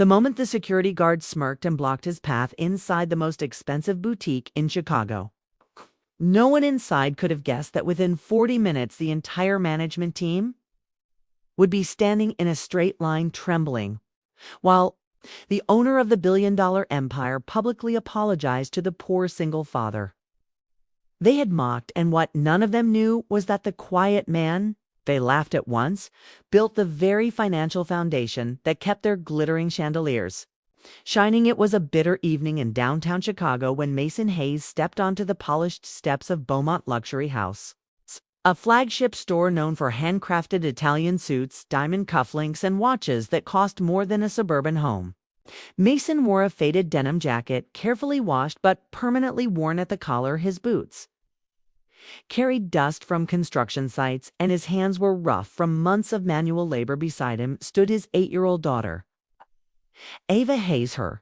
The moment the security guard smirked and blocked his path inside the most expensive boutique in Chicago. No one inside could have guessed that within 40 minutes the entire management team would be standing in a straight line trembling, while the owner of the billion-dollar empire publicly apologized to the poor single father. They had mocked, and what none of them knew was that the quiet man, they laughed at once, built the very financial foundation that kept their glittering chandeliers shining. It was a bitter evening in downtown Chicago when Mason Hayes stepped onto the polished steps of Beaumont Luxury House, a flagship store known for handcrafted Italian suits, diamond cufflinks, and watches that cost more than a suburban home. Mason wore a faded denim jacket, carefully washed but permanently worn at the collar. His boots carried dust from construction sites, and his hands were rough from months of manual labor. Beside him stood his 8-year-old daughter, Ava Hayes, her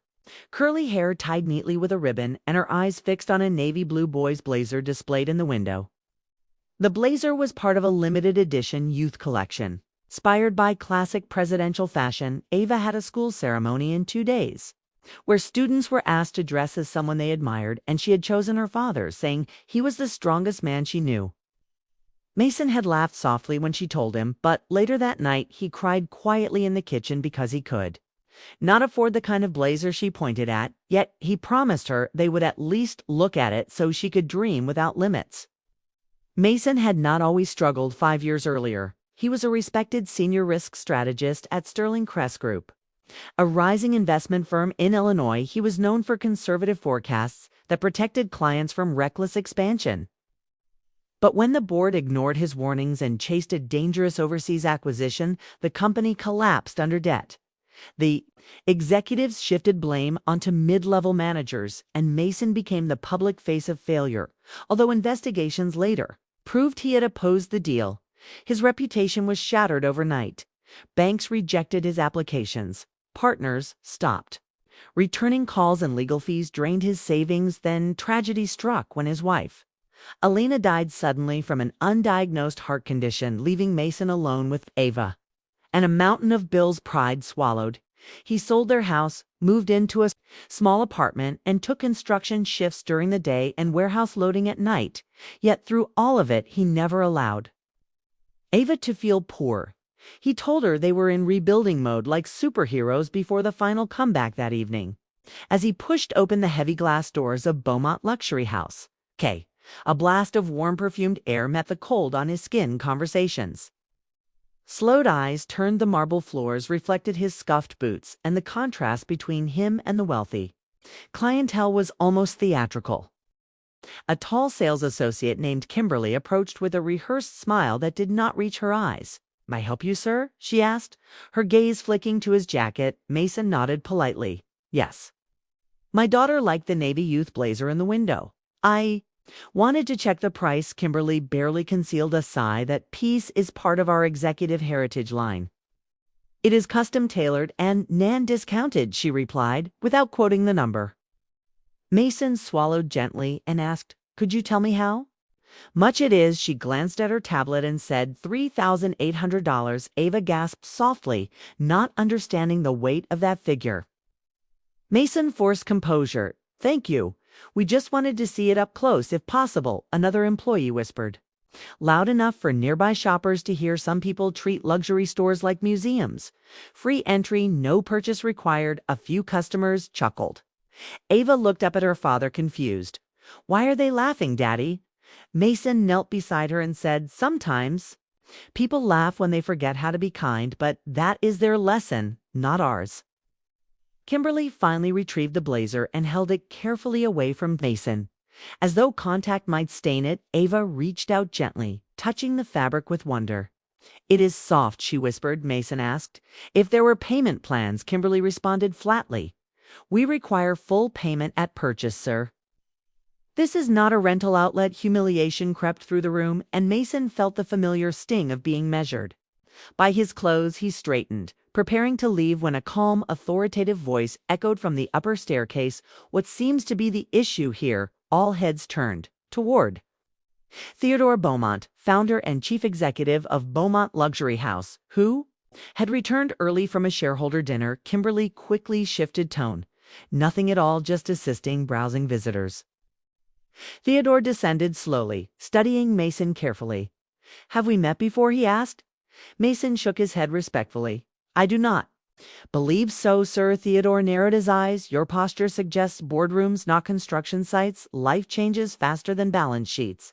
curly hair tied neatly with a ribbon and her eyes fixed on a navy blue boy's blazer displayed in the window. The blazer was part of a limited edition youth collection. Inspired by classic presidential fashion, Ava had a school ceremony in 2 days, where students were asked to dress as someone they admired, and she had chosen her father, saying he was the strongest man she knew. Mason had laughed softly when she told him, but later that night he cried quietly in the kitchen because he could not afford the kind of blazer she pointed at, yet he promised her they would at least look at it so she could dream without limits. Mason had not always struggled. 5 years earlier, he was a respected senior risk strategist at Sterling Crest Group, a rising investment firm in Illinois. He was known for conservative forecasts that protected clients from reckless expansion. But when the board ignored his warnings and chased a dangerous overseas acquisition, the company collapsed under debt. The executives shifted blame onto mid-level managers, and Mason became the public face of failure. Although investigations later proved he had opposed the deal, his reputation was shattered overnight. Banks rejected his applications. Partners stopped returning calls, and legal fees drained his savings. Then tragedy struck when his wife, Alina, died suddenly from an undiagnosed heart condition, leaving Mason alone with Ava and a mountain of bills pride swallowed. He sold their house, moved into a small apartment, and took construction shifts during the day and warehouse loading at night. Yet through all of it, he never allowed Ava to feel poor. He told her they were in rebuilding mode, like superheroes before the final comeback that evening. As he pushed open the heavy glass doors of Beaumont Luxury House, a blast of warm perfumed air met the cold on his skin. Conversations slowed, eyes turned, the marble floors reflected his scuffed boots, and the contrast between him and the wealthy clientele was almost theatrical. A tall sales associate named Kimberly approached with a rehearsed smile that did not reach her eyes. "May I help you, sir?" she asked, her gaze flicking to his jacket. Mason nodded politely. "Yes. My daughter liked the navy youth blazer in the window. I wanted to check the price." Kimberly barely concealed a sigh. "That piece is part of our executive heritage line. It is custom-tailored and non-discounted," she replied, without quoting the number. Mason swallowed gently and asked, "Could you tell me how much it is?" She glanced at her tablet and said, $3,800. Ava gasped softly, not understanding the weight of that figure. Mason forced composure. "Thank you. We just wanted to see it up close, if possible," another employee whispered, loud enough for nearby shoppers to hear. "Some people treat luxury stores like museums. Free entry, no purchase required." A few customers chuckled. Ava looked up at her father, confused. "Why are they laughing, Daddy?" Mason knelt beside her and said, "Sometimes people laugh when they forget how to be kind, but that is their lesson, not ours." Kimberly finally retrieved the blazer and held it carefully away from Mason. As though contact might stain it, Ava reached out gently, touching the fabric with wonder. "It is soft," she whispered. Mason asked if there were payment plans. Kimberly responded flatly, "We require full payment at purchase, sir." "This is not a rental outlet." Humiliation crept through the room, and Mason felt the familiar sting of being measured by his clothes. He straightened, preparing to leave, when a calm, authoritative voice echoed from the upper staircase. "What seems to be the issue here?" All heads turned toward Theodore Beaumont, founder and chief executive of Beaumont Luxury House, who Had returned early from a shareholder dinner, Kimberly quickly shifted tone. Nothing at all, just assisting browsing visitors. Theodore descended slowly, studying Mason carefully. Have we met before? He asked. Mason shook his head respectfully. I do not. Believe so, sir. Theodore narrowed his eyes. Your posture suggests boardrooms, not construction sites. Life changes faster than balance sheets.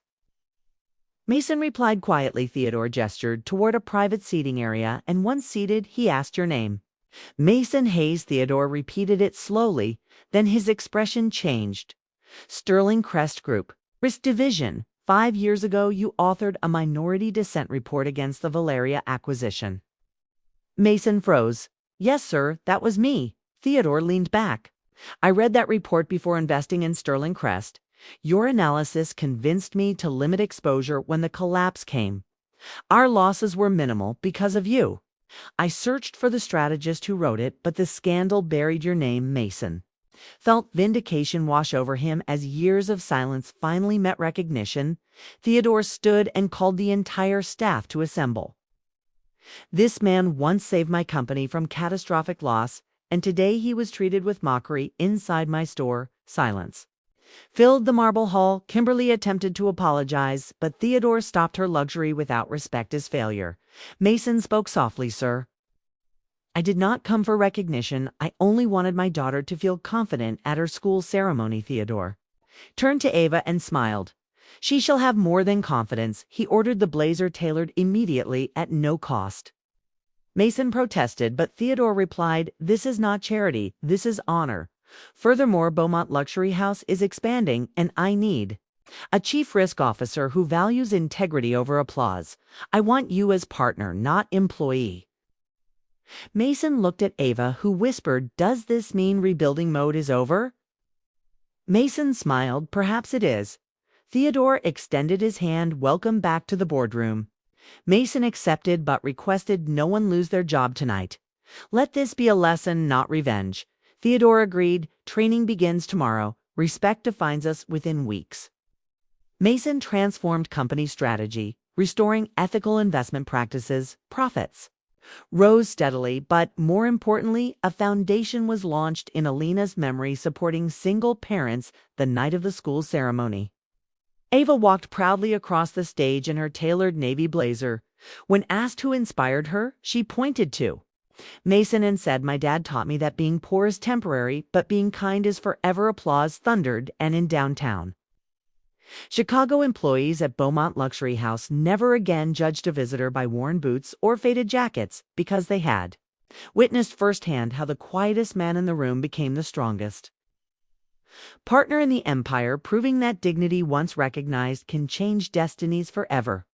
Mason replied quietly. Theodore gestured toward a private seating area, and once seated, he asked your name. Mason Hayes. Theodore repeated it slowly, then his expression changed. Sterling Crest Group. Risk Division. 5 years ago, you authored a minority dissent report against the Valeria acquisition. Mason froze. Yes, sir, that was me. Theodore leaned back. I read that report before investing in Sterling Crest. Your analysis convinced me to limit exposure when the collapse came. Our losses were minimal because of you. I searched for the strategist who wrote it, but the scandal buried your name, Mason. Felt vindication wash over him as years of silence finally met recognition. Theodore stood and called the entire staff to assemble. This man once saved my company from catastrophic loss, and today he was treated with mockery inside my store. Silence filled the marble hall. Kimberly attempted to apologize, but Theodore stopped her luxury without respect as failure. Mason spoke softly, sir. I did not come for recognition. I only wanted my daughter to feel confident at her school ceremony. Theodore turned to Ava and smiled. She shall have more than confidence. He ordered the blazer tailored immediately at no cost. Mason protested, but Theodore replied, this is not charity, this is honor. Furthermore, Beaumont Luxury House is expanding, and I need a chief risk officer who values integrity over applause. I want you as partner, not employee. Mason looked at Ava, who whispered, does this mean rebuilding mode is over? Mason smiled, perhaps it is. Theodore extended his hand, welcome back to the boardroom. Mason accepted, but requested no one lose their job tonight. Let this be a lesson, not revenge. Theodore agreed. Training begins tomorrow. Respect defines us within weeks. Mason transformed company strategy, restoring ethical investment practices, profits rose steadily, but more importantly, a foundation was launched in Alina's memory supporting single parents the night of the school ceremony. Ava walked proudly across the stage in her tailored navy blazer. When asked who inspired her, she pointed to Mason and said, my dad taught me that being poor is temporary, but being kind is forever. Applause thundered, and in downtown Chicago, employees at Beaumont Luxury House never again judged a visitor by worn boots or faded jackets because they had witnessed firsthand how the quietest man in the room became the strongest partner in the empire, proving that dignity once recognized can change destinies forever.